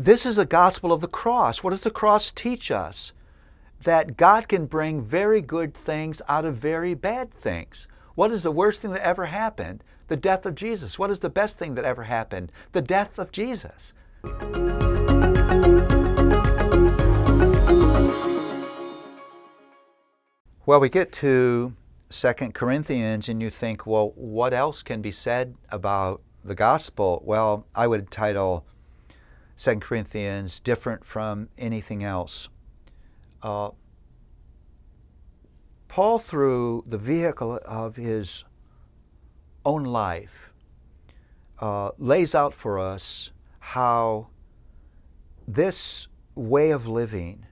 this is the gospel of the cross. What does the cross teach us? That God can bring very good things out of very bad things. What is the worst thing that ever happened? The death of Jesus. What is the best thing that ever happened? The death of Jesus. Well, we get to 2 Corinthians and you think, well, what else can be said about the gospel? Well, I would title 2 Corinthians different from anything else. Paul, through the vehicle of his own life, lays out for us how this way of living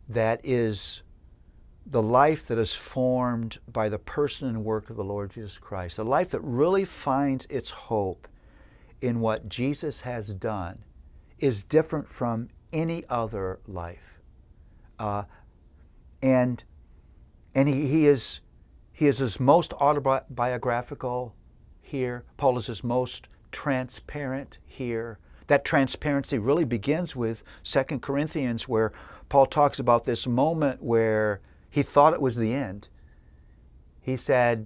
that is the life that is formed by the person and work of the Lord Jesus Christ, a life that really finds its hope in what Jesus has done, is different from any other life. And he is his most autobiographical here. Paul is his most transparent here. That transparency really begins with 2 Corinthians, where Paul talks about this moment where he thought it was the end. He said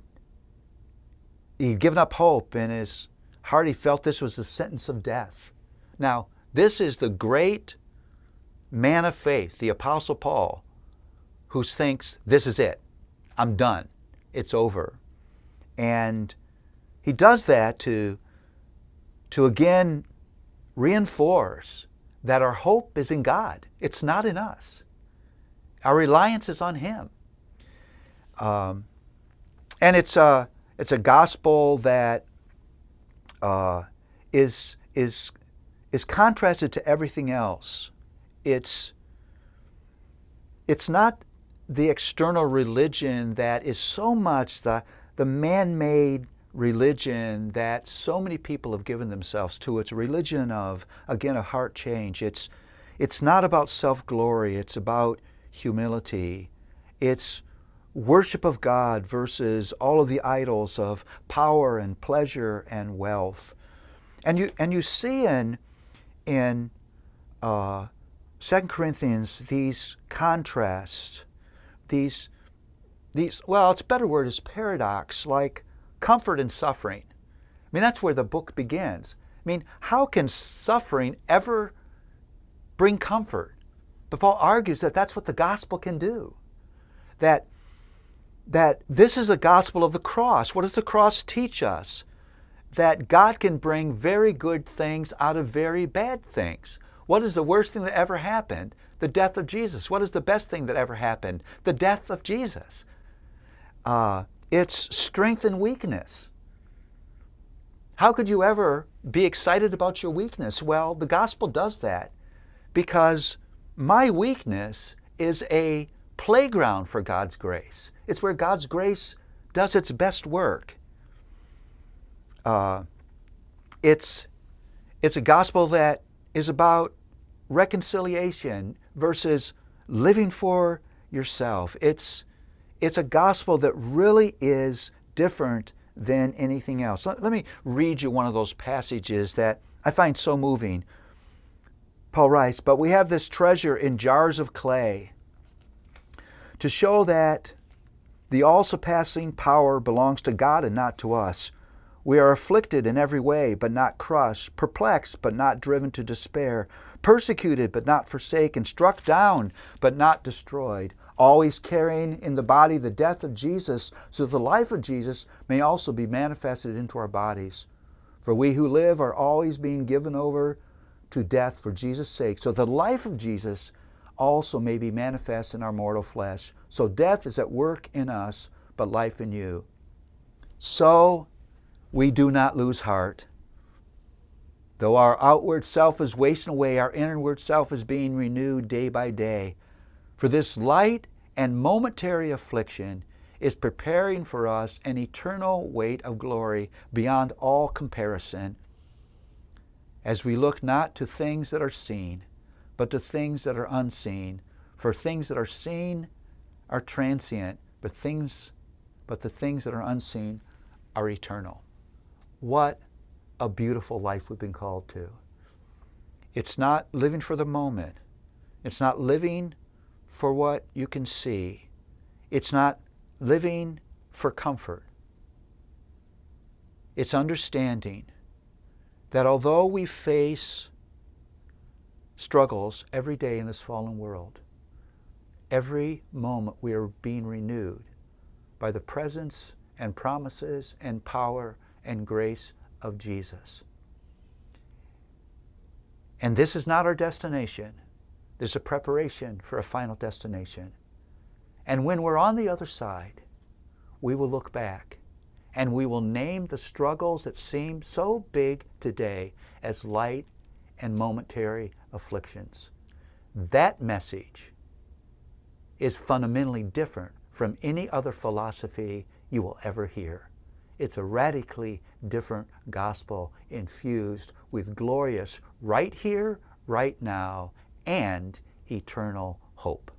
he'd given up hope. In his heart he felt this was the sentence of death. Now, this is the great man of faith, the Apostle Paul, who thinks, this is it. I'm done. It's over. And he does that to again reinforce that our hope is in God. It's not in us. Our reliance is on Him. And it's a gospel that is contrasted to everything else. It's not the external religion that is so much the man-made religion that so many people have given themselves to. It's a religion of, again, a heart change. It's not about self-glory. It's about humility. It's worship of God versus all of the idols of power and pleasure and wealth. And you see in 2 Corinthians these contrasts, these well, its a better word is paradox, like comfort and suffering. I mean, that's where the book begins. I mean, how can suffering ever bring comfort? But Paul argues that that's what the gospel can do. That this is the gospel of the cross. What does the cross teach us? That God can bring very good things out of very bad things. What is the worst thing that ever happened? The death of Jesus. What is the best thing that ever happened? The death of Jesus. It's strength and weakness. How could you ever be excited about your weakness? Well, the gospel does that because my weakness is a playground for God's grace. It's where God's grace does its best work. It's a gospel that is about reconciliation versus living for yourself. It's a gospel that really is different than anything else. Let me read you one of those passages that I find so moving. Paul writes, "But we have this treasure in jars of clay to show that the all-surpassing power belongs to God and not to us. We are afflicted in every way, but not crushed, perplexed, but not driven to despair, persecuted, but not forsaken, struck down, but not destroyed, always carrying in the body the death of Jesus, so that the life of Jesus may also be manifested into our bodies. For we who live are always being given over to death for Jesus' sake, so the life of Jesus also may be manifest in our mortal flesh. So death is at work in us, but life in you. So we do not lose heart. Though our outward self is wasting away, our inward self is being renewed day by day. For this light and momentary affliction is preparing for us an eternal weight of glory beyond all comparison, as we look not to things that are seen, but to things that are unseen. For things that are seen are transient, but the things that are unseen are eternal." What a beautiful life we've been called to. It's not living for the moment. It's not living for what you can see. It's not living for comfort. It's understanding that although we face struggles every day in this fallen world, every moment we are being renewed by the presence and promises and power and grace of Jesus. And this is not our destination. There's a preparation for a final destination. And when we're on the other side, we will look back and we will name the struggles that seem so big today as light and momentary afflictions. That message is fundamentally different from any other philosophy you will ever hear. It's a radically different gospel infused with glorious right here, right now, and eternal hope.